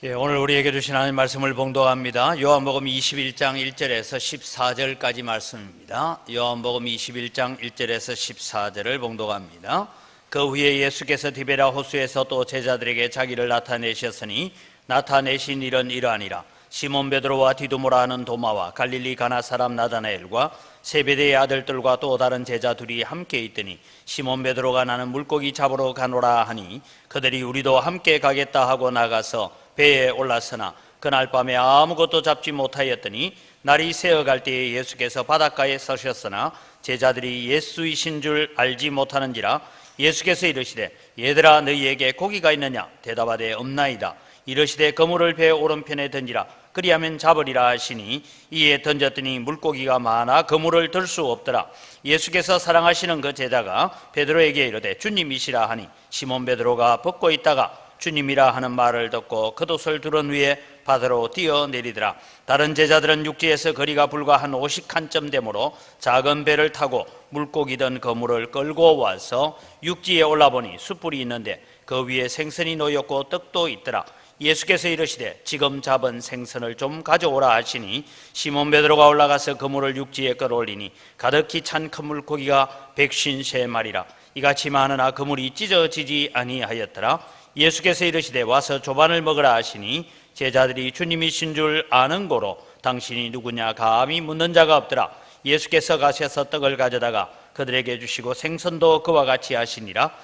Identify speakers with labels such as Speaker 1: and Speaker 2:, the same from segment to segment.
Speaker 1: 오늘 우리에게 주신 하나님 말씀을 봉독합니다. 요한복음 21장 1절에서 14절까지 말씀입니다. 요한복음 21장 1절에서 14절을 봉독합니다. 그 후에 예수께서 디베랴 호수에서 또 제자들에게 자기를 나타내셨으니 나타내신 일은 이러하니라. 시몬 베드로와 디두모라 하는 도마와 갈릴리 가나 사람 나다나엘과 세베대의 아들들과 또 다른 제자 둘이 함께 있더니 시몬 베드로가 나는 물고기 잡으러 가노라 하니 그들이 우리도 함께 가겠다 하고 나가서 배에 올랐으나 그날 밤에 아무것도 잡지 못하였더니 날이 새어갈 때에 예수께서 바닷가에 서셨으나 제자들이 예수이신 줄 알지 못하는지라. 예수께서 이르시되 얘들아 너희에게 고기가 있느냐? 대답하되 없나이다. 이르시되 그물을 배 오른편에 던지라. 그리하면 잡으리라 하시니 이에 던졌더니 물고기가 많아 그물을 들 수 없더라. 예수께서 사랑하시는 그 제자가 베드로에게 이르되 주님이시라 하니 시몬 베드로가 벗고 있다가 주님이라 하는 말을 듣고 겉옷을 두른 후에 바다로 뛰어내리더라. 다른 제자들은 육지에서 거리가 불과 한 50칸쯤 되므로 작은 배를 타고 물고기 든 그물을 끌고 와서 육지에 올라보니 숯불이 있는데 그 위에 생선이 놓였고 떡도 있더라. 예수께서 이르시되 지금 잡은 생선을 좀 가져오라 하시니 시몬 베드로가 올라가서 그물을 육지에 끌어올리니 가득히 찬 큰 물고기가 153마리라. 이같이 많으나 그물이 찢어지지 아니하였더라. 예수께서 이르시되 와서 조반을 먹으라 하시니 제자들이 주님이신 줄 아는 고로 당신이 누구냐 감히 묻는 자가 없더라. 예수께서 가셔서 떡을 가져다가 그들에게 주시고 생선도 그와 같이 하시니라.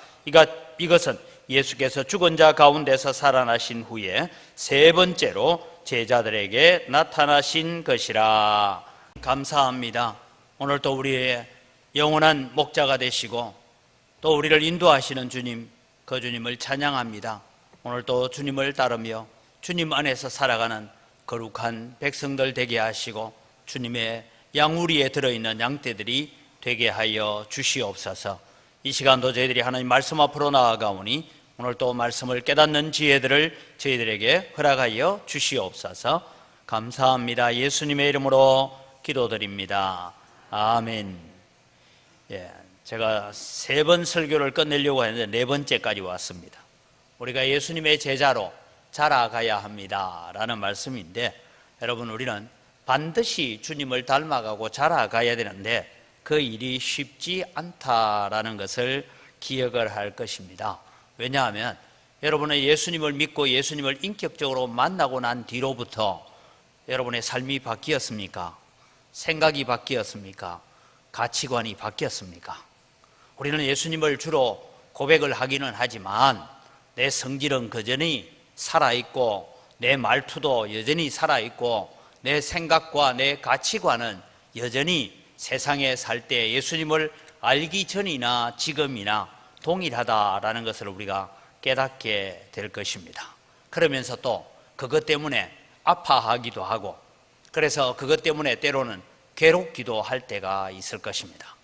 Speaker 1: 이것은 예수께서 죽은 자 가운데서 살아나신 후에 세 번째로 제자들에게 나타나신 것이라. 감사합니다. 오늘 또 우리의 영원한 목자가 되시고 또 우리를 인도하시는 주님, 그 주님을 찬양합니다. 오늘 또 주님을 따르며 주님 안에서 살아가는 거룩한 백성들 되게 하시고 주님의 양우리에 들어있는 양떼들이 되게 하여 주시옵소서. 이 시간도 저희들이 하나님 말씀 앞으로 나아가오니 오늘 또 말씀을 깨닫는 지혜들을 저희들에게 허락하여 주시옵소서. 감사합니다. 예수님의 이름으로 기도드립니다. 아멘. 제가 3번 설교를 끝내려고 했는데 4번째까지 왔습니다. 우리가 예수님의 제자로 자라가야 합니다 라는 말씀인데, 여러분 우리는 반드시 주님을 닮아가고 자라가야 되는데 그 일이 쉽지 않다라는 것을 기억을 할 것입니다. 왜냐하면 여러분은 예수님을 믿고 예수님을 인격적으로 만나고 난 뒤로부터 여러분의 삶이 바뀌었습니까? 생각이 바뀌었습니까? 가치관이 바뀌었습니까? 우리는 예수님을 주로 고백을 하기는 하지만 내 성질은 여전히 살아있고 내 말투도 여전히 살아있고 내 생각과 내 가치관은 여전히 세상에 살 때 예수님을 알기 전이나 지금이나 동일하다라는 것을 우리가 깨닫게 될 것입니다. 그러면서 또 그것 때문에 아파하기도 하고 그래서 그것 때문에 때로는 괴롭기도 할 때가 있을 것입니다.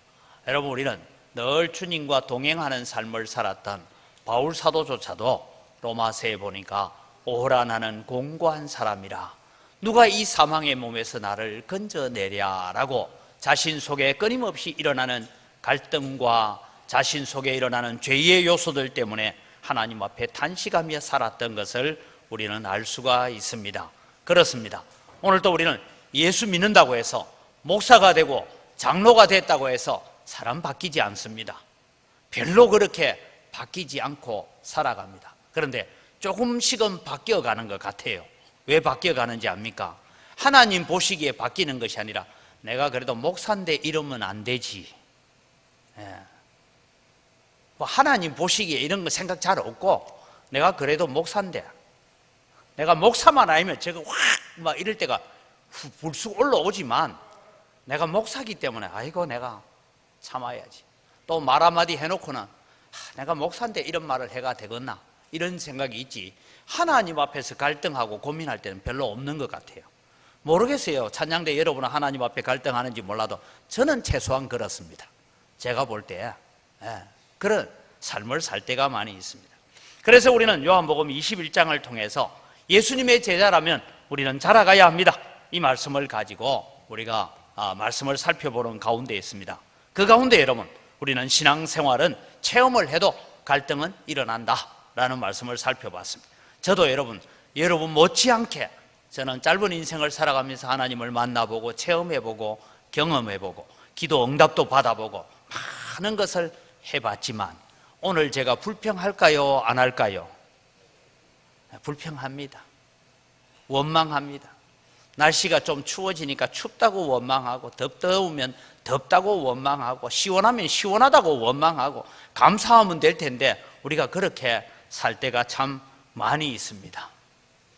Speaker 1: 여러분 우리는 늘 주님과 동행하는 삶을 살았던 바울 사도조차도 로마서에 보니까 오호라 나는 공고한 사람이라 누가 이 사망의 몸에서 나를 건져내랴라고 자신 속에 끊임없이 일어나는 갈등과 자신 속에 일어나는 죄의 요소들 때문에 하나님 앞에 탄식하며 살았던 것을 우리는 알 수가 있습니다. 그렇습니다. 오늘도 우리는 예수 믿는다고 해서 목사가 되고 장로가 됐다고 해서 사람 바뀌지 않습니다. 별로 그렇게 바뀌지 않고 살아갑니다. 그런데 조금씩은 바뀌어가는 것 같아요. 왜 바뀌어가는지 압니까? 하나님 보시기에 바뀌는 것이 아니라 내가 그래도 목사인데 이러면 안 되지. 하나님 보시기에 이런 거 생각 잘 없고 내가 그래도 목사인데 내가 목사만 아니면 제가 확 막 이럴 때가 불쑥 올라오지만 내가 목사기 때문에 아이고 내가 참아야지. 또 말 한마디 해놓고는 내가 목사인데 이런 말을 해가 되겠나 이런 생각이 있지, 하나님 앞에서 갈등하고 고민할 때는 별로 없는 것 같아요. 모르겠어요. 찬양대 여러분은 하나님 앞에 갈등하는지 몰라도 저는 최소한 그렇습니다. 제가 볼 때 그런 삶을 살 때가 많이 있습니다. 그래서 우리는 요한복음 21장을 통해서 예수님의 제자라면 우리는 자라가야 합니다. 이 말씀을 가지고 우리가 말씀을 살펴보는 가운데 있습니다. 그 가운데 여러분 우리는 신앙생활은 체험을 해도 갈등은 일어난다 라는 말씀을 살펴봤습니다. 저도 여러분 여러분 못지않게 저는 짧은 인생을 살아가면서 하나님을 만나보고 체험해보고 경험해보고 기도 응답도 받아보고 많은 것을 해봤지만 오늘 제가 불평할까요? 안 할까요? 불평합니다. 원망합니다. 날씨가 좀 추워지니까 춥다고 원망하고, 더우면 덥다고 원망하고, 시원하면 시원하다고 원망하고, 감사하면 될 텐데 우리가 그렇게 살 때가 참 많이 있습니다.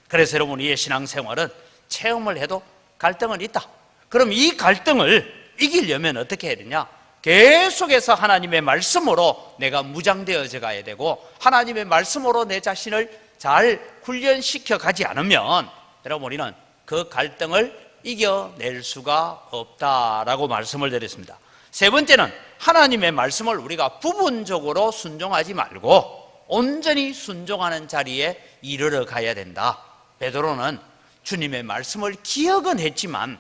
Speaker 1: 그래서 여러분, 우리의 신앙생활은 체험을 해도 갈등은 있다. 그럼 이 갈등을 이기려면 어떻게 해야 되냐? 계속해서 하나님의 말씀으로 내가 무장되어져 가야 되고, 하나님의 말씀으로 내 자신을 잘 훈련시켜 가지 않으면 여러분, 우리는 그 갈등을 이겨낼 수가 없다라고 말씀을 드렸습니다. 세 번째는 하나님의 말씀을 우리가 부분적으로 순종하지 말고 온전히 순종하는 자리에 이르러 가야 된다. 베드로는 주님의 말씀을 기억은 했지만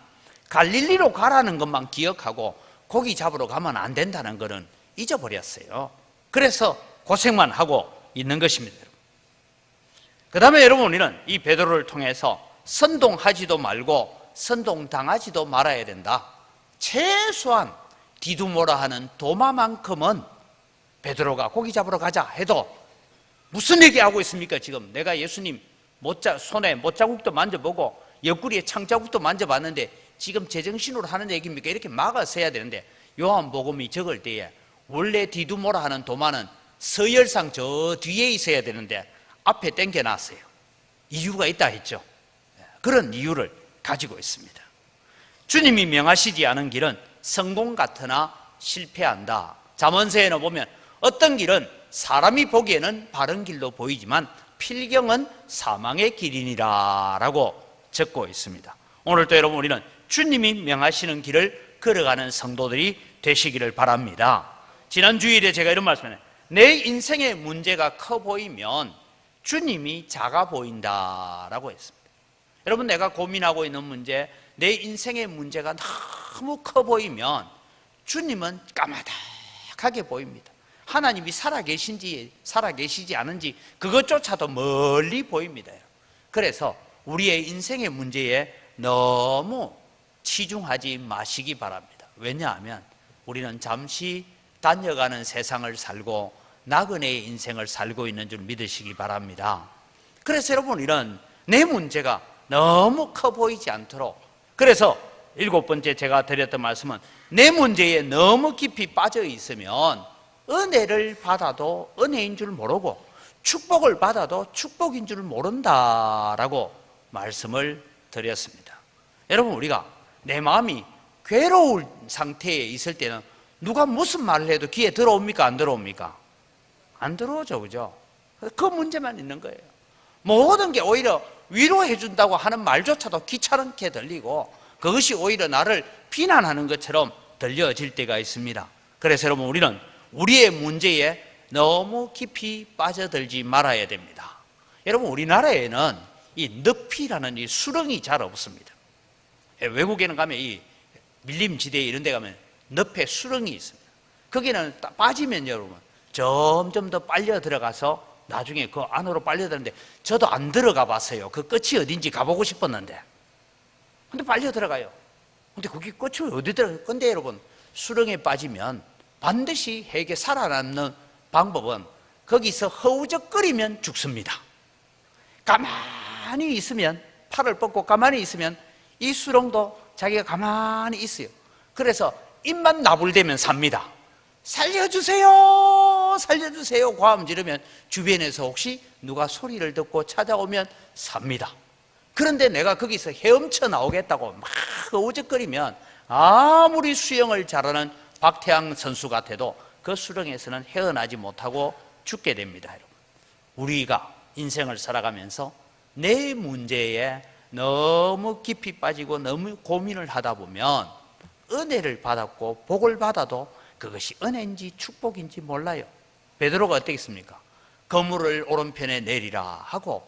Speaker 1: 갈릴리로 가라는 것만 기억하고 고기 잡으러 가면 안 된다는 것은 잊어버렸어요. 그래서 고생만 하고 있는 것입니다. 그 다음에 여러분, 우리는 이 베드로를 통해서 선동하지도 말고 선동당하지도 말아야 된다. 최소한 디두모라 하는 도마만큼은 베드로가 고기 잡으러 가자 해도 무슨 얘기하고 있습니까? 지금 내가 예수님 손에 못자국도 만져보고 옆구리에 창자국도 만져봤는데 지금 제정신으로 하는 얘기입니까? 이렇게 막아서 해야 되는데, 요한복음이 적을 때에 원래 디두모라 하는 도마는 서열상 저 뒤에 있어야 되는데 앞에 당겨놨어요. 이유가 있다 했죠. 그런 이유를 가지고 있습니다. 주님이 명하시지 않은 길은 성공 같으나 실패한다. 잠언서에는 보면 어떤 길은 사람이 보기에는 바른 길로 보이지만 필경은 사망의 길이니라 라고 적고 있습니다. 오늘도 여러분, 우리는 주님이 명하시는 길을 걸어가는 성도들이 되시기를 바랍니다. 지난 주일에 제가 이런 말씀을, 내 인생의 문제가 커 보이면 주님이 작아 보인다라고 했습니다. 여러분, 내가 고민하고 있는 문제, 내 인생의 문제가 너무 커 보이면 주님은 까마득하게 보입니다. 하나님이 살아계신지 살아계시지 않은지 그것조차도 멀리 보입니다. 그래서 우리의 인생의 문제에 너무 치중하지 마시기 바랍니다. 왜냐하면 우리는 잠시 다녀가는 세상을 살고 나그네의 인생을 살고 있는 줄 믿으시기 바랍니다. 그래서 여러분, 이런 내 문제가 너무 커 보이지 않도록, 그래서 7번째 제가 드렸던 말씀은 내 문제에 너무 깊이 빠져 있으면 은혜를 받아도 은혜인 줄 모르고 축복을 받아도 축복인 줄 모른다라고 말씀을 드렸습니다. 여러분, 우리가 내 마음이 괴로울 상태에 있을 때는 누가 무슨 말을 해도 귀에 들어옵니까? 안 들어옵니까? 안 들어오죠, 그죠? 그 문제만 있는 거예요. 모든 게 오히려 위로해 준다고 하는 말조차도 귀찮게 들리고 그것이 오히려 나를 비난하는 것처럼 들려질 때가 있습니다. 그래서 여러분, 우리는 우리의 문제에 너무 깊이 빠져들지 말아야 됩니다. 여러분, 우리나라에는 이 늪이라는 이 수렁이 잘 없습니다. 외국에는 가면 이 밀림지대 이런 데 가면 늪에 수렁이 있습니다. 거기는 빠지면 여러분 점점 더 빨려 들어가서 나중에 그 안으로 빨려 들었는데, 저도 안 들어가 봤어요. 그 끝이 어딘지 가보고 싶었는데, 근데 빨려 들어가요. 근데 거기 끝이 어디 들어가요? 근데 여러분, 수렁에 빠지면 반드시 해게 살아남는 방법은 거기서 허우적거리면 죽습니다. 가만히 있으면, 팔을 뻗고 가만히 있으면 이 수렁도 자기가 가만히 있어요. 그래서 입만 나불대면 삽니다. 살려주세요, 살려주세요 고함 지르면 주변에서 혹시 누가 소리를 듣고 찾아오면 삽니다. 그런데 내가 거기서 헤엄쳐 나오겠다고 막 어우적거리면 아무리 수영을 잘하는 박태양 선수 같아도 그 수렁에서는 헤어나지 못하고 죽게 됩니다. 여러분, 우리가 인생을 살아가면서 내 문제에 너무 깊이 빠지고 너무 고민을 하다 보면 은혜를 받았고 복을 받아도 그것이 은혜인지 축복인지 몰라요. 베드로가 어떻게 했습니까? 그물을 오른편에 내리라 하고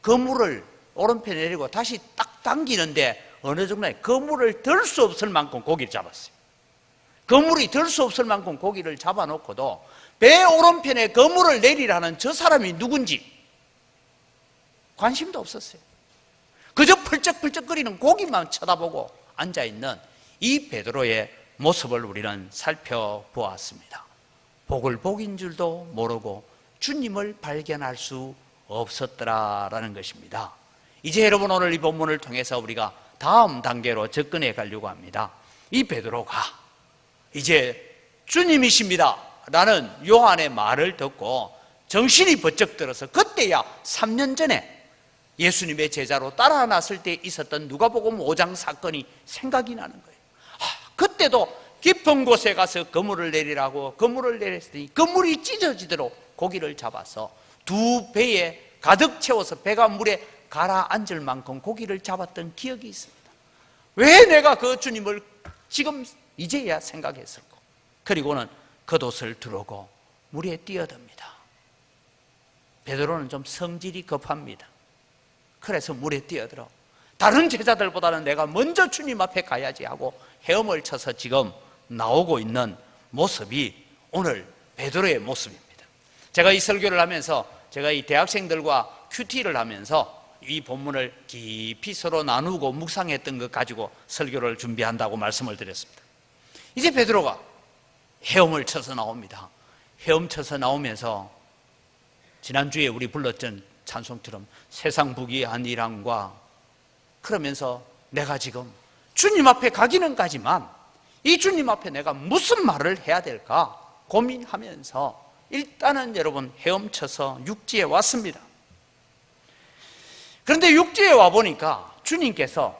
Speaker 1: 그물을 오른편에 내리고 다시 딱 당기는데 어느 정도에 그물을 들 수 없을 만큼 고기를 잡았어요. 그물이 들 수 없을 만큼 고기를 잡아놓고도 배 오른편에 그물을 내리라는 저 사람이 누군지 관심도 없었어요. 그저 펄쩍펄쩍거리는 고기만 쳐다보고 앉아있는 이 베드로의 모습을 우리는 살펴보았습니다. 복을 복인 줄도 모르고 주님을 발견할 수 없었더라라는 것입니다. 이제 여러분, 오늘 이 본문을 통해서 우리가 다음 단계로 접근해 가려고 합니다. 이 베드로가 이제 주님이십니다 라는 요한의 말을 듣고 정신이 번쩍 들어서, 그때야 3년 전에 예수님의 제자로 따라 났을 때 있었던 누가복음 5장 사건이 생각이 나는 거예요. 그때도 깊은 곳에 가서 그물을 내리라고 그물을 내렸더니 그물이 찢어지도록 고기를 잡아서 두 배에 가득 채워서 배가 물에 가라앉을 만큼 고기를 잡았던 기억이 있습니다. 왜 내가 그 주님을 지금 이제야 생각했을까? 그리고는 겉옷을 두르고 물에 뛰어듭니다. 베드로는 좀 성질이 급합니다. 그래서 물에 뛰어들어 다른 제자들보다는 내가 먼저 주님 앞에 가야지 하고 헤엄을 쳐서 지금 나오고 있는 모습이 오늘 베드로의 모습입니다. 제가 이 설교를 하면서, 제가 이 대학생들과 큐티를 하면서 이 본문을 깊이 서로 나누고 묵상했던 것 가지고 설교를 준비한다고 말씀을 드렸습니다. 이제 베드로가 헤엄을 쳐서 나옵니다. 헤엄쳐서 나오면서 지난주에 우리 불렀던 찬송처럼 세상 부귀한 일함과, 그러면서 내가 지금 주님 앞에 가기는 가지만 이 주님 앞에 내가 무슨 말을 해야 될까 고민하면서 일단은 여러분 헤엄쳐서 육지에 왔습니다. 그런데 육지에 와보니까 주님께서,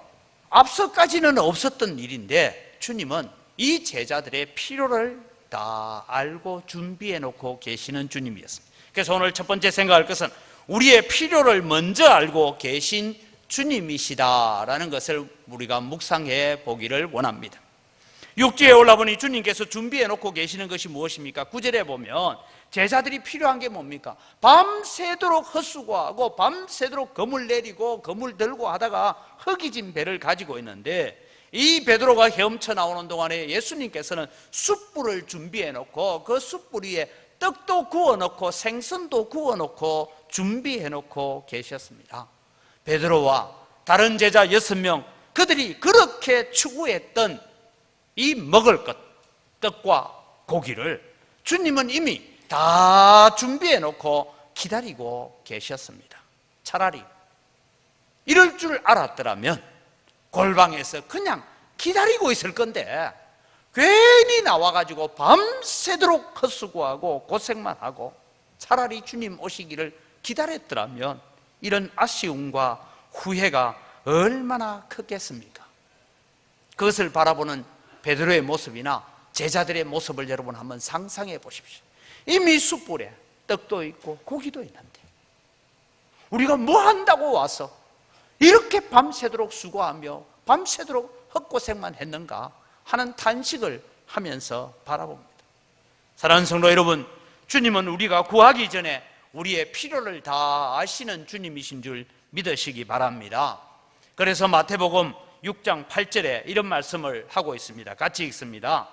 Speaker 1: 앞서까지는 없었던 일인데 주님은 이 제자들의 필요를 다 알고 준비해 놓고 계시는 주님이었습니다. 그래서 오늘 첫 번째 생각할 것은 우리의 필요를 먼저 알고 계신 주님이시다라는 것을 우리가 묵상해 보기를 원합니다. 육지에 올라보니 주님께서 준비해 놓고 계시는 것이 무엇입니까? 9절에 보면 제자들이 필요한 게 뭡니까? 밤새도록 헛수고하고 밤새도록 그물 내리고 그물 들고 하다가 허기진 배를 가지고 있는데, 이 베드로가 헤엄쳐 나오는 동안에 예수님께서는 숯불을 준비해 놓고 그 숯불 위에 떡도 구워 놓고 생선도 구워 놓고 준비해 놓고 계셨습니다. 베드로와 다른 제자 6명, 그들이 그렇게 추구했던 이 먹을 것, 떡과 고기를 주님은 이미 다 준비해 놓고 기다리고 계셨습니다. 차라리 이럴 줄 알았더라면 골방에서 그냥 기다리고 있을 건데 괜히 나와가지고 밤새도록 헛수고하고 고생만 하고 차라리 주님 오시기를 기다렸더라면 이런 아쉬움과 후회가 얼마나 컸겠습니까? 그것을 바라보는 베드로의 모습이나 제자들의 모습을 여러분 한번 상상해 보십시오. 이미 숯불에 떡도 있고 고기도 있는데 우리가 뭐 한다고 와서 이렇게 밤새도록 수고하며 밤새도록 헛고생만 했는가 하는 탄식을 하면서 바라봅니다. 사랑하는 성도 여러분, 주님은 우리가 구하기 전에 우리의 필요를 다 아시는 주님이신 줄 믿으시기 바랍니다. 그래서 마태복음 6장 8절에 이런 말씀을 하고 있습니다. 같이 읽습니다.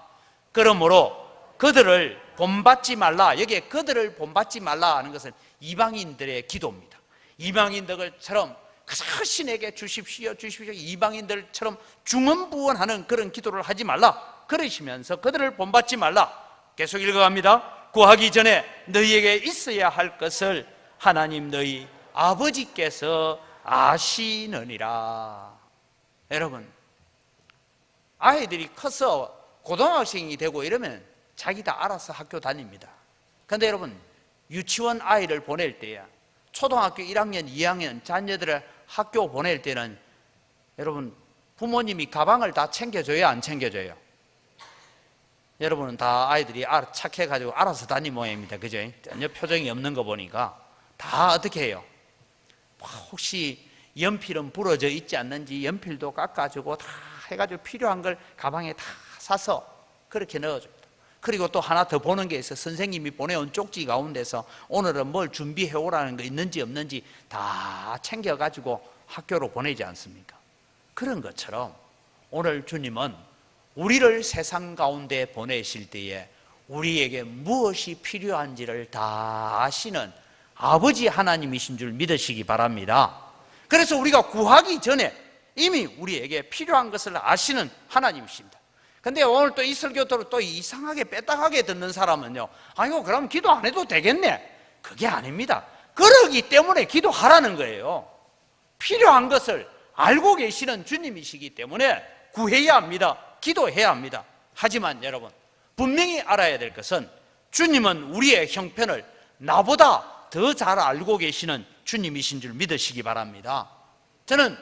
Speaker 1: 그러므로 그들을 본받지 말라. 여기에 그들을 본받지 말라 하는 것은 이방인들의 기도입니다. 이방인들처럼 그저 신에게 주십시오 주십시오 이방인들처럼 중언부언하는 그런 기도를 하지 말라 그러시면서 그들을 본받지 말라. 계속 읽어갑니다. 구하기 전에 너희에게 있어야 할 것을 하나님 너희 아버지께서 아시느니라. 여러분, 아이들이 커서 고등학생이 되고 이러면 자기 다 알아서 학교 다닙니다. 그런데 여러분, 유치원 아이를 보낼 때야, 초등학교 1학년, 2학년 자녀들을 학교 보낼 때는 여러분 부모님이 가방을 다 챙겨줘요, 안 챙겨줘요? 여러분은 다 아이들이 착해가지고 알아서 다니 모양입니다. 그죠? 전혀 표정이 없는 거 보니까 다 어떻게 해요? 혹시 연필은 부러져 있지 않는지 연필도 깎아주고 다 해가지고 필요한 걸 가방에 다 사서 그렇게 넣어줍니다. 그리고 또 하나 더 보는 게 있어. 선생님이 보내온 쪽지 가운데서 오늘은 뭘 준비해 오라는 거 있는지 없는지 다 챙겨가지고 학교로 보내지 않습니까? 그런 것처럼 오늘 주님은 우리를 세상 가운데 보내실 때에 우리에게 무엇이 필요한지를 다 아시는 아버지 하나님이신 줄 믿으시기 바랍니다. 그래서 우리가 구하기 전에 이미 우리에게 필요한 것을 아시는 하나님이십니다. 근데 오늘 또 이 설교를 또 이상하게 빼딱하게 듣는 사람은요, 아이고 그럼 기도 안 해도 되겠네. 그게 아닙니다. 그러기 때문에 기도하라는 거예요. 필요한 것을 알고 계시는 주님이시기 때문에 구해야 합니다. 기도해야 합니다. 하지만 여러분, 분명히 알아야 될 것은 주님은 우리의 형편을 나보다 더 잘 알고 계시는 주님이신 줄 믿으시기 바랍니다. 저는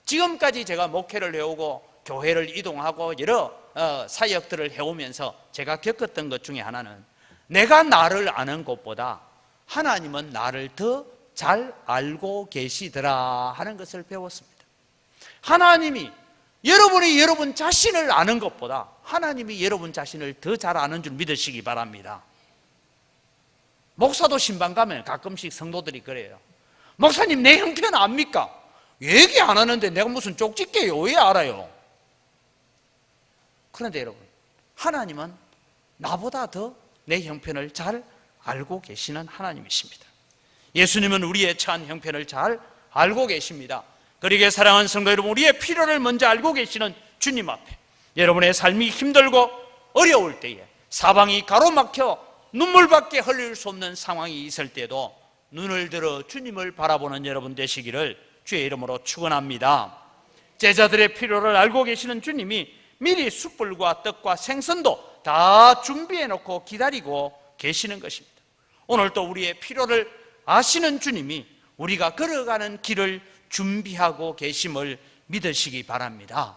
Speaker 1: 지금까지 제가 목회를 해오고 교회를 이동하고 여러 사역들을 해오면서 제가 겪었던 것 중에 하나는, 내가 나를 아는 것보다 하나님은 나를 더 잘 알고 계시더라 하는 것을 배웠습니다. 하나님이 여러분이 여러분 자신을 아는 것보다 하나님이 여러분 자신을 더 잘 아는 줄 믿으시기 바랍니다. 목사도 신방 가면 가끔씩 성도들이 그래요. 목사님, 내 형편 압니까? 얘기 안 하는데 내가 무슨 쪽집게요? 왜 알아요? 그런데 여러분, 하나님은 나보다 더 내 형편을 잘 알고 계시는 하나님이십니다. 예수님은 우리의 처한 형편을 잘 알고 계십니다. 그러기에 사랑하는 성도 여러분, 우리의 필요를 먼저 알고 계시는 주님 앞에 여러분의 삶이 힘들고 어려울 때에, 사방이 가로막혀 눈물밖에 흘릴 수 없는 상황이 있을 때도 눈을 들어 주님을 바라보는 여러분 되시기를 주의 이름으로 축원합니다. 제자들의 필요를 알고 계시는 주님이 미리 숯불과 떡과 생선도 다 준비해 놓고 기다리고 계시는 것입니다. 오늘 또 우리의 필요를 아시는 주님이 우리가 걸어가는 길을 준비하고 계심을 믿으시기 바랍니다.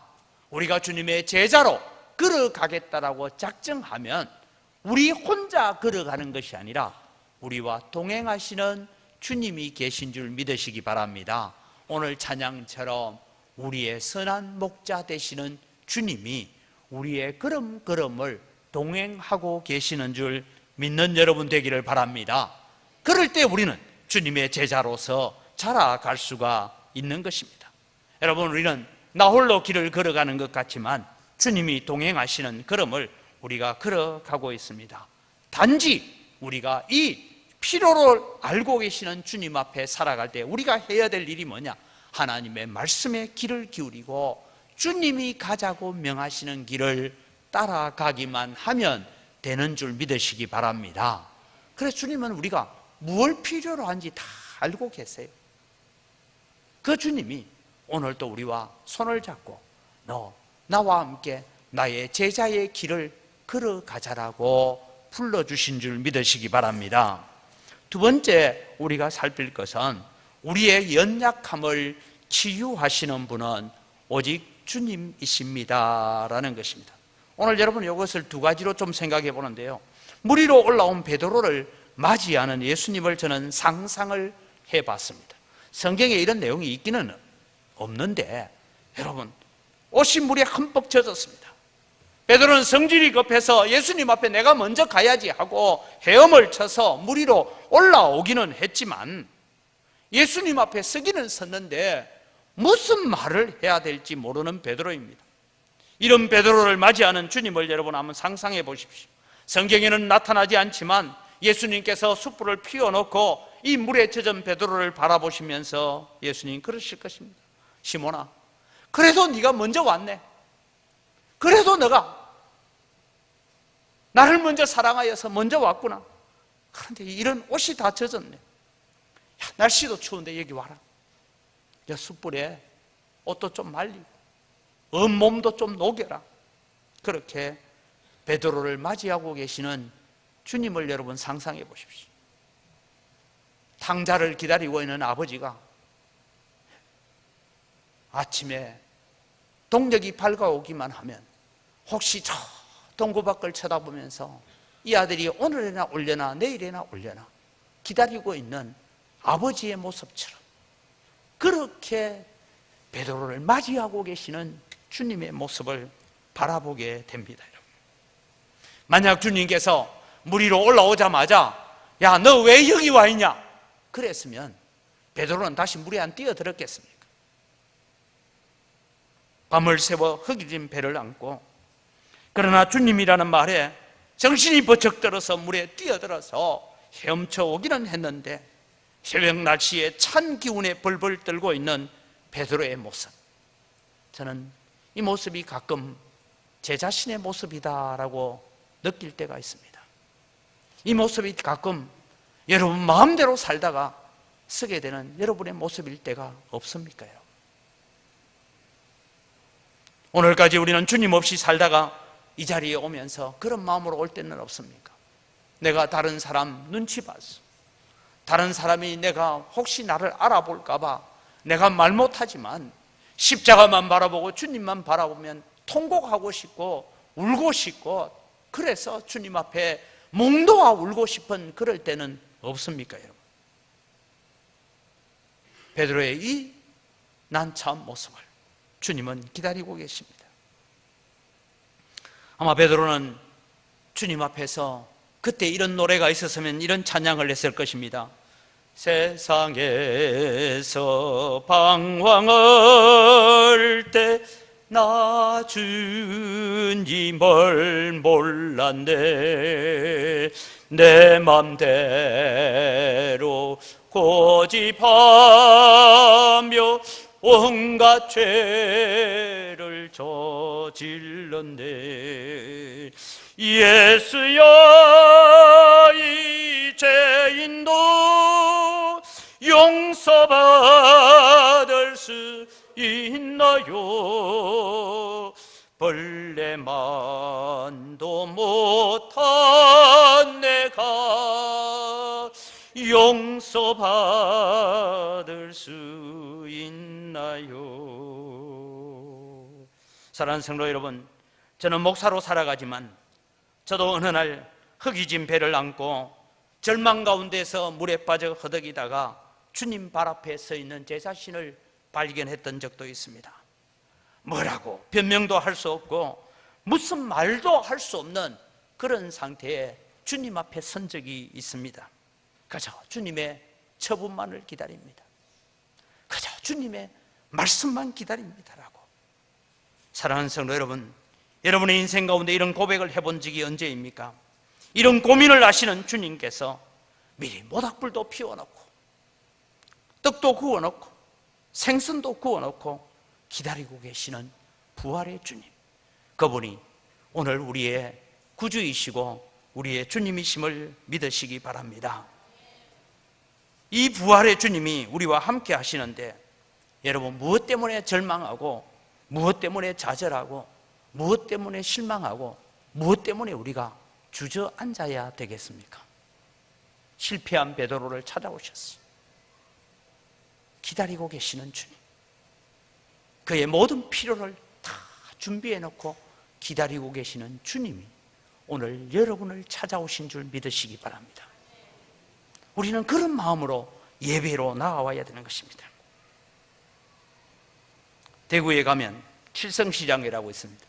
Speaker 1: 우리가 주님의 제자로 걸어가겠다라고 작정하면 우리 혼자 걸어가는 것이 아니라 우리와 동행하시는 주님이 계신 줄 믿으시기 바랍니다. 오늘 찬양처럼 우리의 선한 목자 되시는 주님이 우리의 걸음걸음을 동행하고 계시는 줄 믿는 여러분 되기를 바랍니다. 그럴 때 우리는 주님의 제자로서 자라갈 수가 있는 것입니다. 여러분, 우리는 나 홀로 길을 걸어가는 것 같지만 주님이 동행하시는 걸음을 우리가 걸어가고 있습니다. 단지 우리가 이 필요를 알고 계시는 주님 앞에 살아갈 때 우리가 해야 될 일이 뭐냐? 하나님의 말씀에 귀를 기울이고 주님이 가자고 명하시는 길을 따라가기만 하면 되는 줄 믿으시기 바랍니다. 그래서 주님은 우리가 무엇을 필요로 한지 다 알고 계세요. 그 주님이 오늘 또 우리와 손을 잡고 너 나와 함께 나의 제자의 길을 걸어가자라고 불러주신 줄 믿으시기 바랍니다. 두 번째 우리가 살필 것은 우리의 연약함을 치유하시는 분은 오직 주님이십니다라는 것입니다. 오늘 여러분 이것을 두 가지로 좀 생각해 보는데요, 물 위로 올라온 베드로를 맞이하는 예수님을 저는 상상을 해봤습니다. 성경에 이런 내용이 있기는 없는데 여러분, 옷이 물에 흠뻑 젖었습니다. 베드로는 성질이 급해서 예수님 앞에 내가 먼저 가야지 하고 헤엄을 쳐서 물 위로 올라오기는 했지만 예수님 앞에 서기는 섰는데 무슨 말을 해야 될지 모르는 베드로입니다. 이런 베드로를 맞이하는 주님을 여러분 한번 상상해 보십시오. 성경에는 나타나지 않지만 예수님께서 숯불을 피워놓고 이 물에 젖은 베드로를 바라보시면서 예수님 그러실 것입니다. 시몬아, 그래도 네가 먼저 왔네. 그래도 너가 나를 먼저 사랑하여서 먼저 왔구나. 그런데 이런 옷이 다 젖었네. 야, 날씨도 추운데 여기 와라. 야, 숯불에 옷도 좀 말리고 온몸도 좀 녹여라. 그렇게 베드로를 맞이하고 계시는 주님을 여러분 상상해 보십시오. 탕자를 기다리고 있는 아버지가 아침에 동력이 밝아오기만 하면 혹시 저 동구 밖을 쳐다보면서 이 아들이 오늘이나 올려나 내일이나 올려나 기다리고 있는 아버지의 모습처럼 그렇게 베드로를 맞이하고 계시는 주님의 모습을 바라보게 됩니다. 만약 주님께서 물 위로 올라오자마자 야, 너 왜 여기 와 있냐? 그랬으면 베드로는 다시 물에 안 뛰어들었겠습니까? 밤을 새워 흙이진 배를 안고, 그러나 주님이라는 말에 정신이 버쩍 들어서 물에 뛰어들어서 헤엄쳐 오기는 했는데 새벽 날씨에 찬 기운에 벌벌 떨고 있는 베드로의 모습, 저는 이 모습이 가끔 제 자신의 모습이다라고 느낄 때가 있습니다. 이 모습이 가끔 여러분 마음대로 살다가 쓰게 되는 여러분의 모습일 때가 없습니까? 오늘까지 우리는 주님 없이 살다가 이 자리에 오면서 그런 마음으로 올 때는 없습니까? 내가 다른 사람 눈치 봤어. 다른 사람이 내가 혹시 나를 알아볼까 봐 내가 말 못하지만 십자가만 바라보고 주님만 바라보면 통곡하고 싶고 울고 싶고, 그래서 주님 앞에 몽도와 울고 싶은 그럴 때는 없습니까, 여러분? 베드로의 이 난처한 모습을 주님은 기다리고 계십니다. 아마 베드로는 주님 앞에서 그때 이런 노래가 있었으면 이런 찬양을 했을 것입니다. 세상에서 방황할 때 나 주님을 몰랐네. 내 맘대로 고집하며 온갖 죄를 저질렀네. 예수여, 이 죄인도 용서받을 수 있나요? 벌레만도 못한 내가 용서받을 수 있나요? 사랑하는 성도 여러분, 저는 목사로 살아가지만 저도 어느 날 흙이 진 배를 안고 절망 가운데서 물에 빠져 허덕이다가 주님 발 앞에 서 있는 제 자신을 발견했던 적도 있습니다. 뭐라고 변명도 할 수 없고 무슨 말도 할 수 없는 그런 상태에 주님 앞에 선 적이 있습니다. 그저 주님의 처분만을 기다립니다. 그저 주님의 말씀만 기다립니다라고. 사랑하는 성도 여러분, 여러분의 인생 가운데 이런 고백을 해본 적이 언제입니까? 이런 고민을 아시는 주님께서 미리 모닥불도 피워놓고 떡도 구워놓고 생선도 구워놓고 기다리고 계시는 부활의 주님, 그분이 오늘 우리의 구주이시고 우리의 주님이심을 믿으시기 바랍니다. 이 부활의 주님이 우리와 함께 하시는데 여러분, 무엇 때문에 절망하고 무엇 때문에 좌절하고 무엇 때문에 실망하고 무엇 때문에 우리가 주저앉아야 되겠습니까? 실패한 베드로를 찾아오셨어요. 기다리고 계시는 주님, 그의 모든 필요를 다 준비해 놓고 기다리고 계시는 주님이 오늘 여러분을 찾아오신 줄 믿으시기 바랍니다. 우리는 그런 마음으로 예배로 나아와야 되는 것입니다. 대구에 가면 칠성시장이라고 있습니다.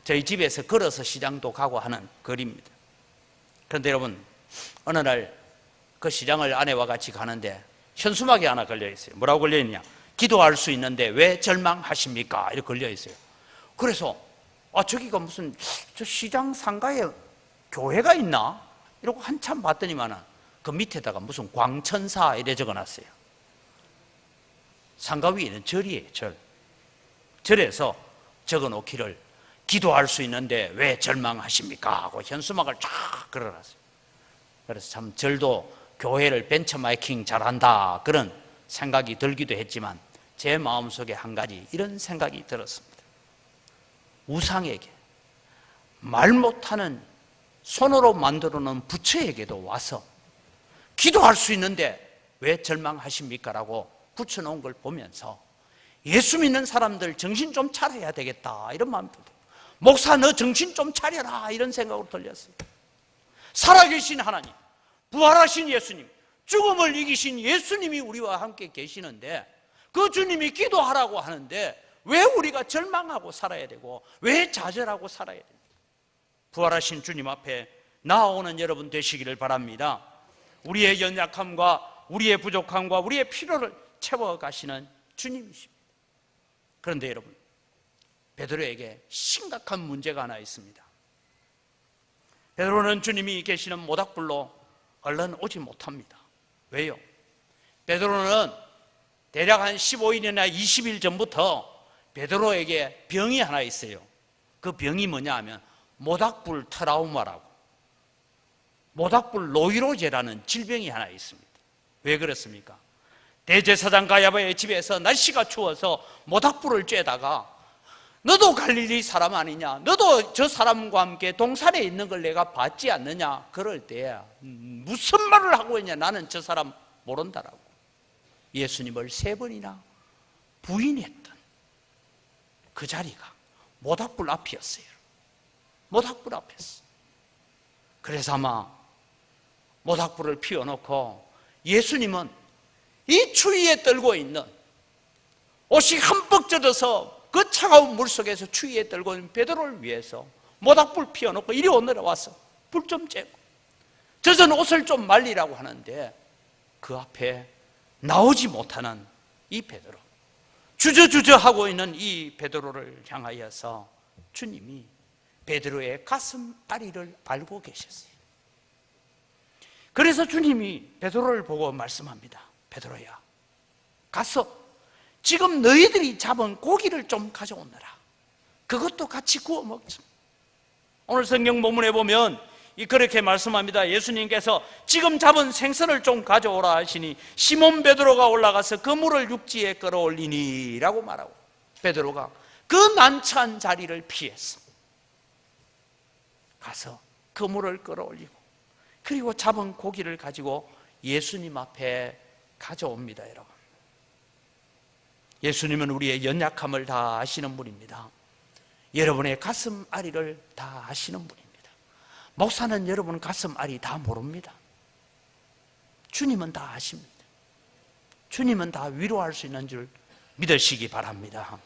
Speaker 1: 저희 집에서 걸어서 시장도 가고 하는 거리입니다. 그런데 여러분, 어느 날 그 시장을 아내와 같이 가는데 현수막이 하나 걸려 있어요. 뭐라고 걸려 있냐? 기도할 수 있는데 왜 절망하십니까? 이렇게 걸려 있어요. 그래서 저기가 무슨 저 시장 상가에 교회가 있나? 이러고 한참 봤더니만은 그 밑에다가 무슨 광천사 이래 적어놨어요. 상가 위에는 절이에요, 절. 절에서 적어놓기를 기도할 수 있는데 왜 절망하십니까? 하고 현수막을 쫙 걸어놨어요. 그래서 참 절도 교회를 벤처마이킹 잘한다 그런 생각이 들기도 했지만 제 마음속에 한 가지 이런 생각이 들었습니다. 우상에게, 말 못하는 손으로 만들어 놓은 부처에게도 와서 기도할 수 있는데 왜 절망하십니까? 라고 붙여놓은 걸 보면서 예수 믿는 사람들 정신 좀 차려야 되겠다 이런 마음이 들어요. 목사 너 정신 좀 차려라 이런 생각으로 들렸어요. 살아계신 하나님, 부활하신 예수님, 죽음을 이기신 예수님이 우리와 함께 계시는데 그 주님이 기도하라고 하는데 왜 우리가 절망하고 살아야 되고 왜 좌절하고 살아야 됩니까? 부활하신 주님 앞에 나아오는 여러분 되시기를 바랍니다. 우리의 연약함과 우리의 부족함과 우리의 필요를 채워가시는 주님이십니다. 그런데 여러분, 베드로에게 심각한 문제가 하나 있습니다. 베드로는 주님이 계시는 모닥불로 얼른 오지 못합니다. 왜요? 베드로는 대략 한 15일이나 20일 전부터 베드로에게 병이 하나 있어요. 그 병이 뭐냐 하면 모닥불 트라우마라고, 모닥불 노이로제라는 질병이 하나 있습니다. 왜 그렇습니까? 대제사장 가야바의 집에서 날씨가 추워서 모닥불을 쬐다가 너도 갈릴리 사람 아니냐, 너도 저 사람과 함께 동산에 있는 걸 내가 봤지 않느냐, 그럴 때 무슨 말을 하고 있냐, 나는 저 사람 모른다라고 예수님을 3번이나 부인했던 그 자리가 모닥불 앞이었어요. 모닥불 앞이었어요. 그래서 아마 모닥불을 피워놓고 예수님은 이 추위에 떨고 있는, 옷이 흠뻑 젖어서 그 차가운 물속에서 추위에 떨고 있는 베드로를 위해서 모닥불 피워놓고 이리 오너라 와서 불 좀 쬐고 젖은 옷을 좀 말리라고 하는데, 그 앞에 나오지 못하는 이 베드로, 주저주저 하고 있는 이 베드로를 향하여서 주님이 베드로의 가슴 아리를 알고 계셨어요. 그래서 주님이 베드로를 보고 말씀합니다. 베드로야, 가서 지금 너희들이 잡은 고기를 좀 가져오너라. 그것도 같이 구워 먹자. 오늘 성경 본문에 보면 그렇게 말씀합니다. 예수님께서 지금 잡은 생선을 좀 가져오라 하시니 시몬 베드로가 올라가서 그물을 육지에 끌어올리니 라고 말하고, 베드로가 그 난처한 자리를 피해서 가서 그물을 끌어올리고 그리고 잡은 고기를 가지고 예수님 앞에 가져옵니다. 여러분, 예수님은 우리의 연약함을 다 아시는 분입니다. 여러분의 가슴 아리를 다 아시는 분입니다. 목사는 여러분 가슴 아리 다 모릅니다. 주님은 다 아십니다. 주님은 다 위로할 수 있는 줄 믿으시기 바랍니다.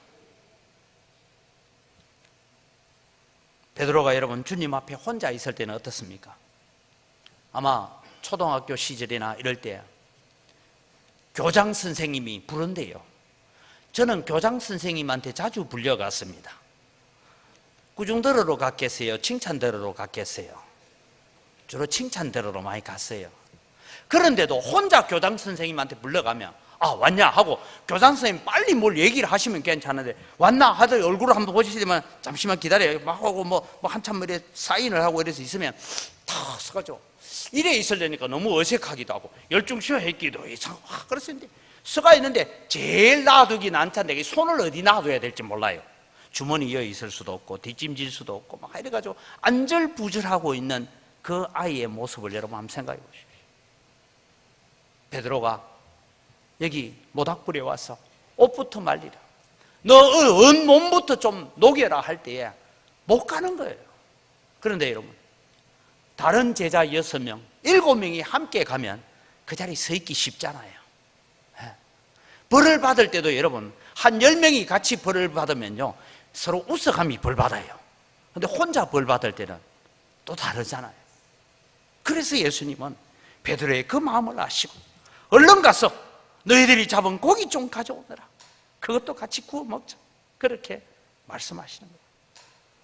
Speaker 1: 베드로가 여러분 주님 앞에 혼자 있을 때는 어떻습니까? 아마 초등학교 시절이나 이럴 때 교장 선생님이 부른대요. 저는 교장 선생님한테 자주 불려갔습니다. 구중 들으러 갔겠어요? 칭찬 들으러 갔겠어요? 주로 칭찬 들으러 많이 갔어요. 그런데도 혼자 교장 선생님한테 불러가면 아 왔냐 하고 교장 선생님 빨리 뭘 얘기를 하시면 괜찮은데, 왔나 하더니 얼굴을 한번 보시면 잠시만 기다려요 막 하고 뭐 한참 이래 사인을 하고 이래서 있으면 다 서가지고 이래 있으려니까 너무 어색하기도 하고 열중시효했기도 이상하고 그렇습니다. 서가 있는데 제일 놔두기 난처한데 손을 어디 놔둬야 될지 몰라요. 주머니 이어 있을 수도 없고 뒷짐질 수도 없고 막 이래가지고 안절부절하고 있는 그 아이의 모습을 여러분 한번 생각해 보십시오. 베드로가 여기 모닥불에 와서 옷부터 말리라, 너 온몸부터 좀 녹여라 할 때에 못 가는 거예요. 그런데 여러분, 다른 제자 6명, 7명이 함께 가면 그 자리에 서 있기 쉽잖아요. 벌을 받을 때도 여러분 한 10명이 같이 벌을 받으면요 서로 웃어감이 벌 받아요. 그런데 혼자 벌 받을 때는 또 다르잖아요. 그래서 예수님은 베드로의 그 마음을 아시고 얼른 가서 너희들이 잡은 고기 좀 가져오너라, 그것도 같이 구워 먹자, 그렇게 말씀하시는 거예요.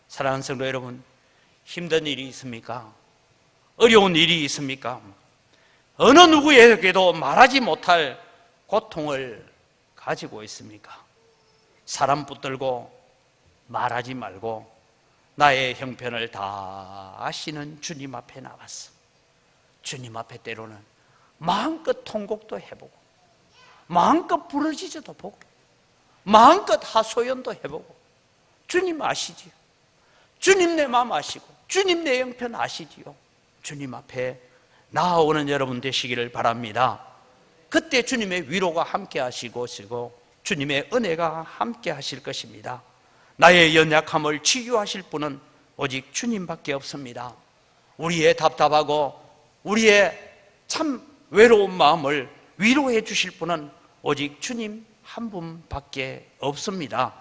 Speaker 1: 사랑하는 성도 여러분, 힘든 일이 있습니까? 어려운 일이 있습니까? 어느 누구에게도 말하지 못할 고통을 가지고 있습니까? 사람 붙들고 말하지 말고 나의 형편을 다 아시는 주님 앞에 나갔어. 주님 앞에 때로는 마음껏 통곡도 해보고 마음껏 부르짖어도 보고 마음껏 하소연도 해보고, 주님 아시지요. 주님 내 마음 아시고 주님 내 형편 아시지요. 주님 앞에 나아오는 여러분 되시기를 바랍니다. 그때 주님의 위로가 함께 하시고 주님의 은혜가 함께 하실 것입니다. 나의 연약함을 치유하실 분은 오직 주님밖에 없습니다. 우리의 답답하고 우리의 참 외로운 마음을 위로해 주실 분은 오직 주님 한 분밖에 없습니다.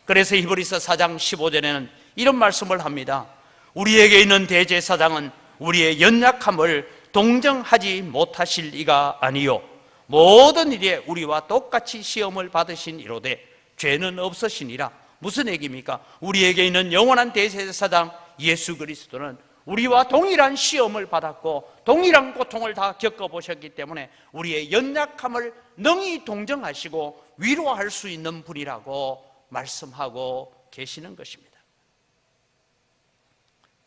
Speaker 1: 그래서 히브리서 4장 15절에는 이런 말씀을 합니다. 우리에게 있는 대제사장은 우리의 연약함을 동정하지 못하실 이가 아니요 모든 일에 우리와 똑같이 시험을 받으신 이로되 죄는 없으시니라. 무슨 얘기입니까? 우리에게 있는 영원한 대제사장 예수 그리스도는 우리와 동일한 시험을 받았고 동일한 고통을 다 겪어보셨기 때문에 우리의 연약함을 능히 동정하시고 위로할 수 있는 분이라고 말씀하고 계시는 것입니다.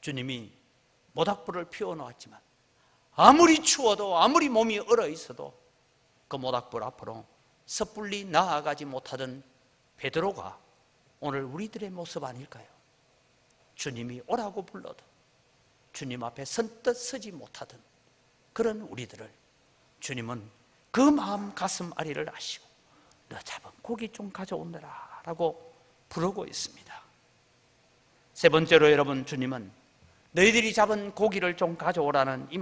Speaker 1: 주님이 모닥불을 피워놓았지만 아무리 추워도 아무리 몸이 얼어 있어도 그 모닥불 앞으로 섣불리 나아가지 못하던 베드로가 오늘 우리들의 모습 아닐까요? 주님이 오라고 불러도 주님 앞에 선뜻 서지 못하던 그런 우리들을 주님은 그 마음 가슴 아리를 아시고 너 잡은 고기 좀 가져오너라 라고 부르고 있습니다. 세 번째로 여러분, 주님은 너희들이 잡은 고기를 좀 가져오라는 이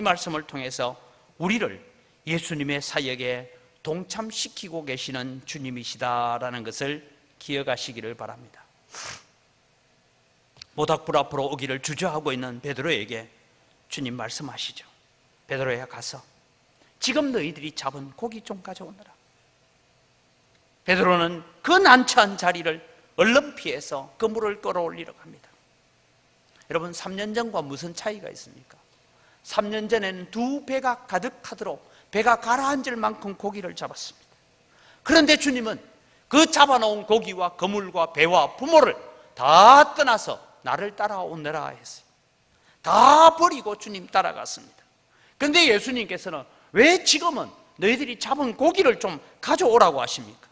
Speaker 1: 말씀을 통해서 우리를 예수님의 사역에 동참시키고 계시는 주님이시다라는 것을 기억하시기를 바랍니다. 모닥불 앞으로 오기를 주저하고 있는 베드로에게 주님 말씀하시죠. 베드로야, 가서 지금 너희들이 잡은 고기 좀 가져오너라. 베드로는 그 난처한 자리를 얼른 피해서 그물을 끌어올리러 갑니다. 여러분, 3년 전과 무슨 차이가 있습니까? 3년 전에는 두 배가 가득하도록 배가 가라앉을 만큼 고기를 잡았습니다. 그런데 주님은 그 잡아놓은 고기와 그물과 배와 부모를 다 떠나서 나를 따라오너라 했어요. 다 버리고 주님 따라갔습니다. 그런데 예수님께서는 왜 지금은 너희들이 잡은 고기를 좀 가져오라고 하십니까?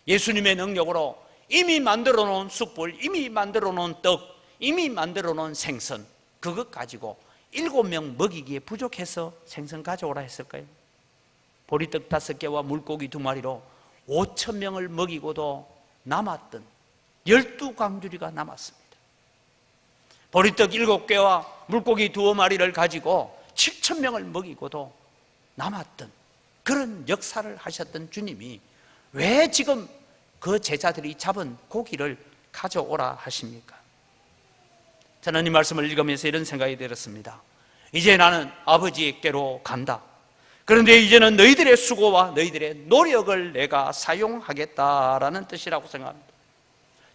Speaker 1: 예수님의 능력으로 이미 만들어 놓은 숯불, 이미 만들어 놓은 떡, 이미 만들어 놓은 생선, 그것 가지고 7명 먹이기에 부족해서 생선 가져오라 했을까요? 보리떡 5개와 물고기 2마리로 5,000명을 먹이고도 남았던 12광주리가 남았습니다. 보리떡 7개와 물고기 2마리를 가지고 7,000명을 먹이고도 남았던 그런 역사를 하셨던 주님이 왜 지금 그 제자들이 잡은 고기를 가져오라 하십니까? 저는 이 말씀을 읽으면서 이런 생각이 들었습니다. 이제 나는 아버지께로 간다. 그런데 이제는 너희들의 수고와 너희들의 노력을 내가 사용하겠다라는 뜻이라고 생각합니다.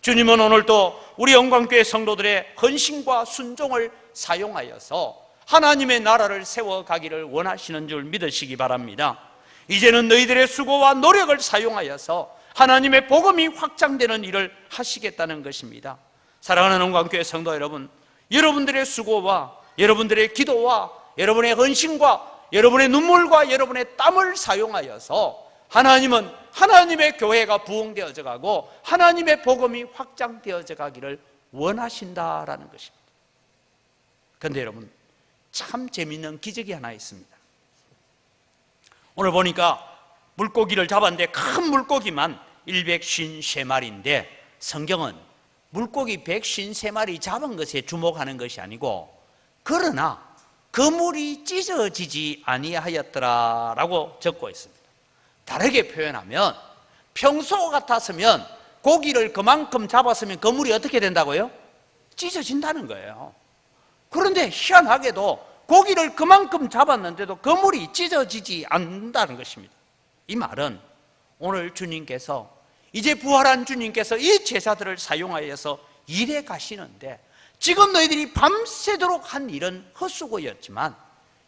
Speaker 1: 주님은 오늘도 우리 영광교회 성도들의 헌신과 순종을 사용하여서 하나님의 나라를 세워가기를 원하시는 줄 믿으시기 바랍니다. 이제는 너희들의 수고와 노력을 사용하여서 하나님의 복음이 확장되는 일을 하시겠다는 것입니다. 사랑하는 영광교회 성도 여러분, 여러분들의 수고와 여러분들의 기도와 여러분의 헌신과 여러분의 눈물과 여러분의 땀을 사용하여서 하나님은 하나님의 교회가 부흥되어져 가고 하나님의 복음이 확장되어져 가기를 원하신다라는 것입니다. 그런데 여러분, 참 재미있는 기적이 하나 있습니다. 오늘 보니까 물고기를 잡았는데 큰 물고기만 153마리인데 성경은 물고기 153마리 잡은 것에 주목하는 것이 아니고 그러나 그물이 찢어지지 아니하였더라라고 적고 있습니다. 다르게 표현하면 평소 같았으면 고기를 그만큼 잡았으면 그물이 어떻게 된다고요? 찢어진다는 거예요. 그런데 희한하게도 고기를 그만큼 잡았는데도 그물이 찢어지지 않는다는 것입니다. 이 말은 오늘 주님께서 이제 부활한 주님께서 이 제자들을 사용하여서 일해 가시는데 지금 너희들이 밤새도록 한 일은 헛수고였지만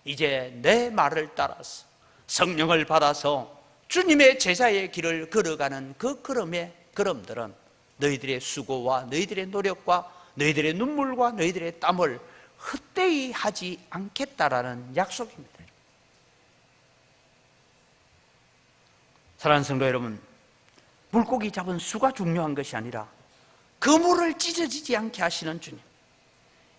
Speaker 1: 이제 내 말을 따라서 성령을 받아서 주님의 제자의 길을 걸어가는 그 걸음들은 너희들의 수고와 너희들의 노력과 너희들의 눈물과 너희들의 땀을 헛되이 하지 않겠다라는 약속입니다. 사랑하는 성도 여러분, 물고기 잡은 수가 중요한 것이 아니라 그물을 찢어지지 않게 하시는 주님,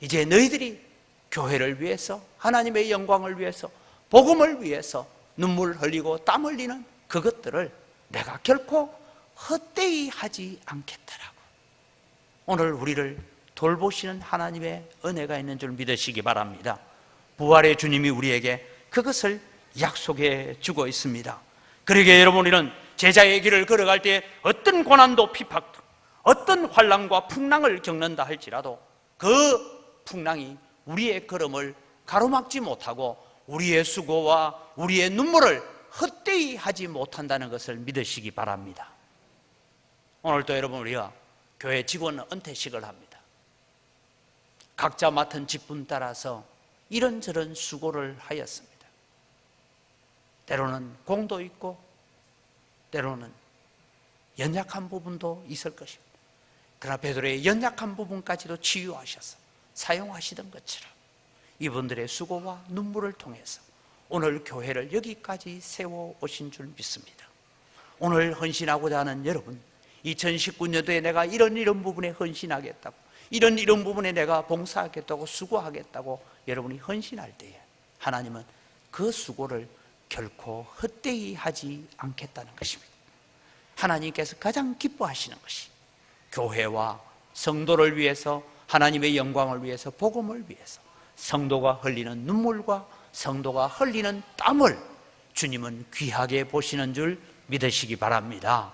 Speaker 1: 이제 너희들이 교회를 위해서 하나님의 영광을 위해서 복음을 위해서 눈물 흘리고 땀 흘리는 그것들을 내가 결코 헛되이 하지 않겠다라고 오늘 우리를 돌보시는 하나님의 은혜가 있는 줄 믿으시기 바랍니다. 부활의 주님이 우리에게 그것을 약속해 주고 있습니다. 그러기에 여러분, 우리는 제자의 길을 걸어갈 때 어떤 고난도 핍박도 어떤 환난과 풍랑을 겪는다 할지라도 그 풍랑이 우리의 걸음을 가로막지 못하고 우리의 수고와 우리의 눈물을 헛되이 하지 못한다는 것을 믿으시기 바랍니다. 오늘도 여러분, 우리가 교회 직원 은퇴식을 합니다. 각자 맡은 직분 따라서 이런저런 수고를 하였습니다. 때로는 공도 있고 때로는 연약한 부분도 있을 것입니다. 그러나 베드로의 연약한 부분까지도 치유하셔서 사용하시던 것처럼 이분들의 수고와 눈물을 통해서 오늘 교회를 여기까지 세워 오신 줄 믿습니다. 오늘 헌신하고자 하는 여러분, 2019년도에 내가 이런 부분에 헌신하겠다고, 이런 부분에 내가 봉사하겠다고, 수고하겠다고 여러분이 헌신할 때에 하나님은 그 수고를 결코 헛되이 하지 않겠다는 것입니다. 하나님께서 가장 기뻐하시는 것이 교회와 성도를 위해서, 하나님의 영광을 위해서, 복음을 위해서 성도가 흘리는 눈물과 성도가 흘리는 땀을 주님은 귀하게 보시는 줄 믿으시기 바랍니다.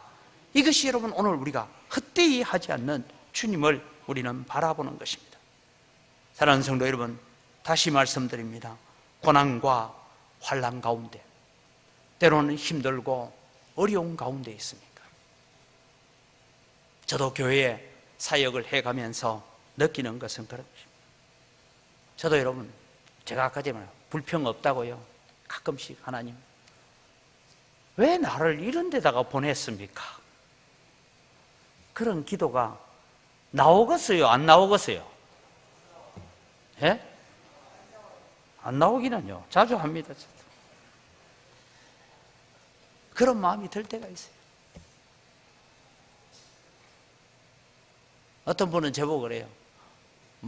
Speaker 1: 이것이 여러분 오늘 우리가 헛되이 하지 않는 주님을 우리는 바라보는 것입니다. 사랑하는 성도 여러분, 다시 말씀드립니다. 고난과 환난 가운데, 때로는 힘들고 어려운 가운데 있습니까? 저도 교회에 사역을 해가면서 느끼는 것은 그런 것입니다. 저도 여러분, 제가 아까 전에 불평 없다고요. 가끔씩 하나님, 왜 나를 이런 데다가 보냈습니까? 그런 기도가 나오겠어요? 안 나오겠어요? 예? 안 나오기는요. 자주 합니다. 그런 마음이 들 때가 있어요. 어떤 분은 저보고 그래요.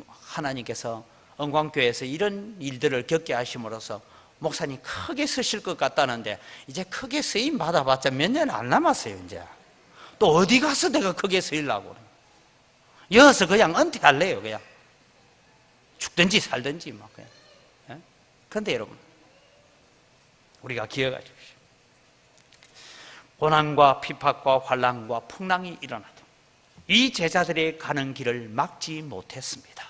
Speaker 1: 하나님께서 은광교회에서 이런 일들을 겪게 하심으로써 목사님 크게 쓰실 것 같다는데 이제 크게 쓰임 받아봤자 몇 년 안 남았어요. 이제 또 어디 가서 내가 크게 쓰이려고 여기서 그냥 은퇴할래요. 그냥 죽든지 살든지 막 그냥. 예? 그런데 여러분, 우리가 기억하십시오. 고난과 핍박과 환난과 풍랑이 일어나도 이 제자들의 가는 길을 막지 못했습니다.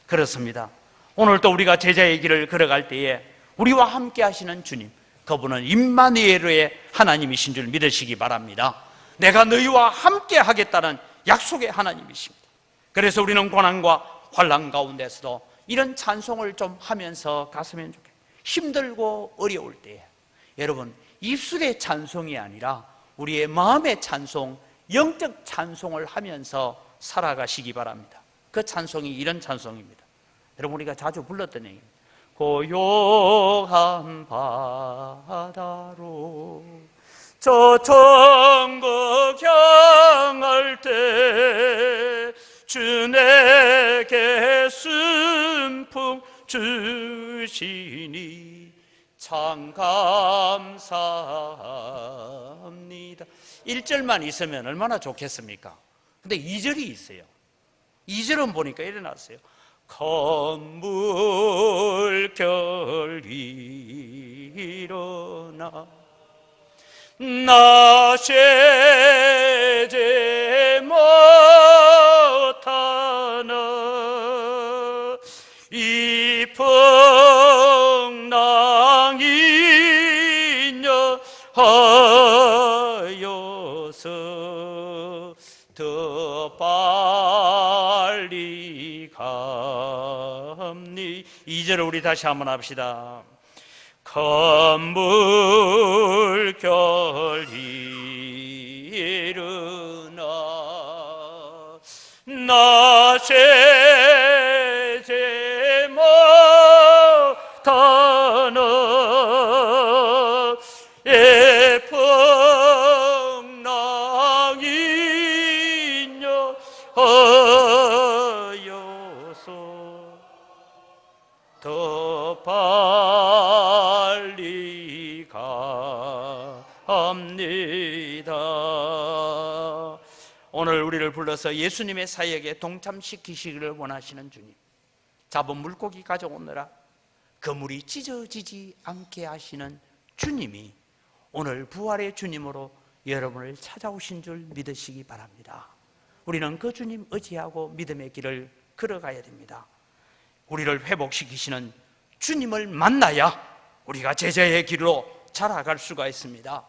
Speaker 1: 그렇습니다. 오늘 또 우리가 제자의 길을 걸어갈 때에 우리와 함께 하시는 주님, 그분은 임마누엘의 하나님이신 줄 믿으시기 바랍니다. 내가 너희와 함께 하겠다는 약속의 하나님이십니다. 그래서 우리는 고난과 환난 가운데서도 이런 찬송을 좀 하면서 갔으면 좋겠어요. 힘들고 어려울 때에 여러분, 입술의 찬송이 아니라 우리의 마음의 찬송, 영적 찬송을 하면서 살아가시기 바랍니다. 그 찬송이 이런 찬송입니다. 여러분, 우리가 자주 불렀던 얘기입니다. 고요한 바다로 저 천국 향할 때 주 내게 순풍 주시니 참 감사합니다. 1절만 있으면 얼마나 좋겠습니까? 근데 2절이 있어요. 2절은 보니까 일어났어요. 건물결이 일어나 나 세제 못하나 이 풍랑이 인여하여서 더 빨리 갑니. 2절을 우리 다시 한번 합시다. 건물결이 일어나 나 세제 못하나 풍랑이 인여하여서 더 빨리 갑니다. 오늘 우리를 불러서 예수님의 사역에 동참시키시기를 원하시는 주님, 잡은 물고기 가져오느라 그물이 찢어지지 않게 하시는 주님이 오늘 부활의 주님으로 여러분을 찾아오신 줄 믿으시기 바랍니다. 우리는 그 주님 의지하고 믿음의 길을 걸어가야 됩니다. 우리를 회복시키시는 주님을 만나야 우리가 제자의 길로 자라갈 수가 있습니다.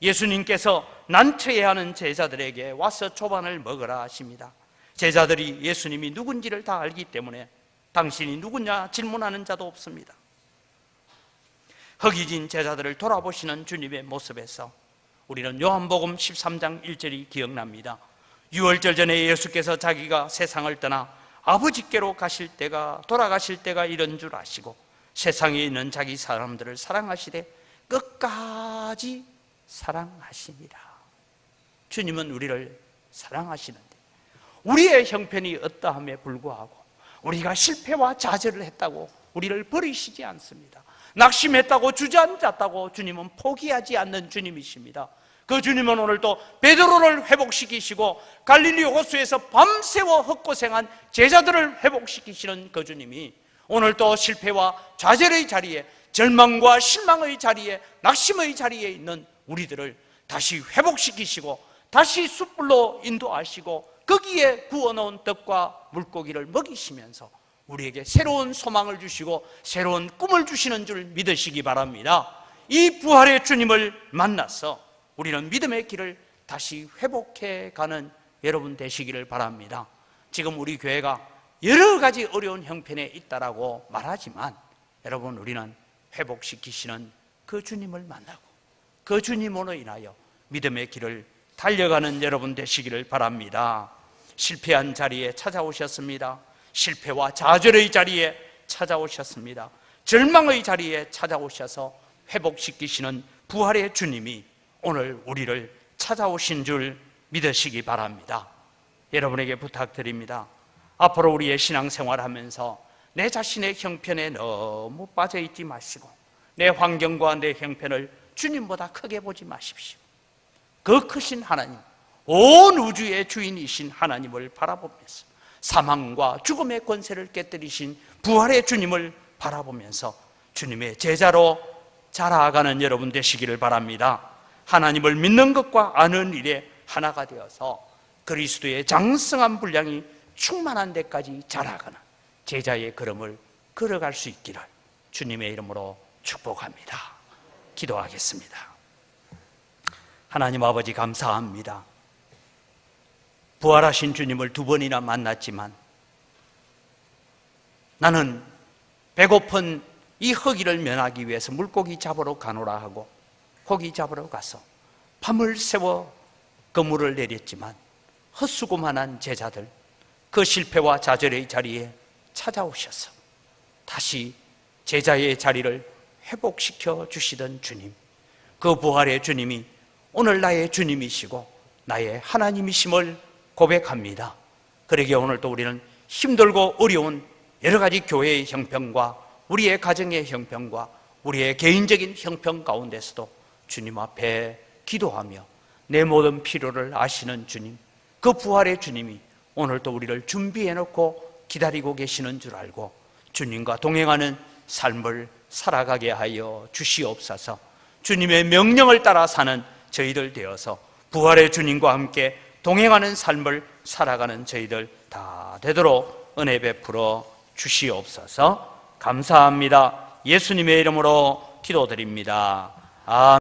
Speaker 1: 예수님께서 난처해하는 제자들에게 와서 초반을 먹으라 하십니다. 제자들이 예수님이 누군지를 다 알기 때문에 당신이 누구냐 질문하는 자도 없습니다. 허기진 제자들을 돌아보시는 주님의 모습에서 우리는 요한복음 13장 1절이 기억납니다. 유월절 전에 예수께서 자기가 세상을 떠나 아버지께로 돌아가실 때가 이런 줄 아시고 세상에 있는 자기 사람들을 사랑하시되 끝까지 사랑하시니라. 주님은 우리를 사랑하시는데 우리의 형편이 어떠함에 불구하고 우리가 실패와 좌절을 했다고 우리를 버리시지 않습니다. 낙심했다고 주저앉았다고 주님은 포기하지 않는 주님이십니다. 그 주님은 오늘도 베드로를 회복시키시고 갈릴리 호수에서 밤새워 헛고생한 제자들을 회복시키시는 그 주님이 오늘도 실패와 좌절의 자리에, 절망과 실망의 자리에, 낙심의 자리에 있는 우리들을 다시 회복시키시고 다시 숯불로 인도하시고 거기에 구워놓은 떡과 물고기를 먹이시면서 우리에게 새로운 소망을 주시고 새로운 꿈을 주시는 줄 믿으시기 바랍니다. 이 부활의 주님을 만나서 우리는 믿음의 길을 다시 회복해가는 여러분 되시기를 바랍니다. 지금 우리 교회가 여러 가지 어려운 형편에 있다라고 말하지만 여러분, 우리는 회복시키시는 그 주님을 만나고 그 주님으로 인하여 믿음의 길을 달려가는 여러분 되시기를 바랍니다. 실패한 자리에 찾아오셨습니다. 실패와 좌절의 자리에 찾아오셨습니다. 절망의 자리에 찾아오셔서 회복시키시는 부활의 주님이 오늘 우리를 찾아오신 줄 믿으시기 바랍니다. 여러분에게 부탁드립니다. 앞으로 우리의 신앙생활하면서 내 자신의 형편에 너무 빠져있지 마시고 내 환경과 내 형편을 주님보다 크게 보지 마십시오. 그 크신 하나님, 온 우주의 주인이신 하나님을 바라보면서 사망과 죽음의 권세를 깨뜨리신 부활의 주님을 바라보면서 주님의 제자로 자라가는 여러분 되시기를 바랍니다. 하나님을 믿는 것과 아는 일에 하나가 되어서 그리스도의 장성한 분량이 충만한 데까지 자라가는 제자의 걸음을 걸어갈 수 있기를 주님의 이름으로 축복합니다. 기도하겠습니다. 하나님 아버지, 감사합니다. 부활하신 주님을 2번이나 만났지만 나는 배고픈 이 허기를 면하기 위해서 물고기 잡으러 가노라 하고 고기 잡으러 가서 밤을 새워 그물을 내렸지만 헛수고만한 제자들, 그 실패와 좌절의 자리에 찾아오셔서 다시 제자의 자리를 회복시켜 주시던 주님, 그 부활의 주님이 오늘 나의 주님이시고 나의 하나님이심을 고백합니다. 그러기에 오늘도 우리는 힘들고 어려운 여러 가지 교회의 형편과 우리의 가정의 형편과 우리의 개인적인 형편 가운데서도 주님 앞에 기도하며 내 모든 필요를 아시는 주님, 그 부활의 주님이 오늘도 우리를 준비해놓고 기다리고 계시는 줄 알고 주님과 동행하는 삶을 살아가게 하여 주시옵소서. 주님의 명령을 따라 사는 저희들 되어서 부활의 주님과 함께 동행하는 삶을 살아가는 저희들 다 되도록 은혜 베풀어 주시옵소서. 감사합니다. 예수님의 이름으로 기도드립니다. 아멘.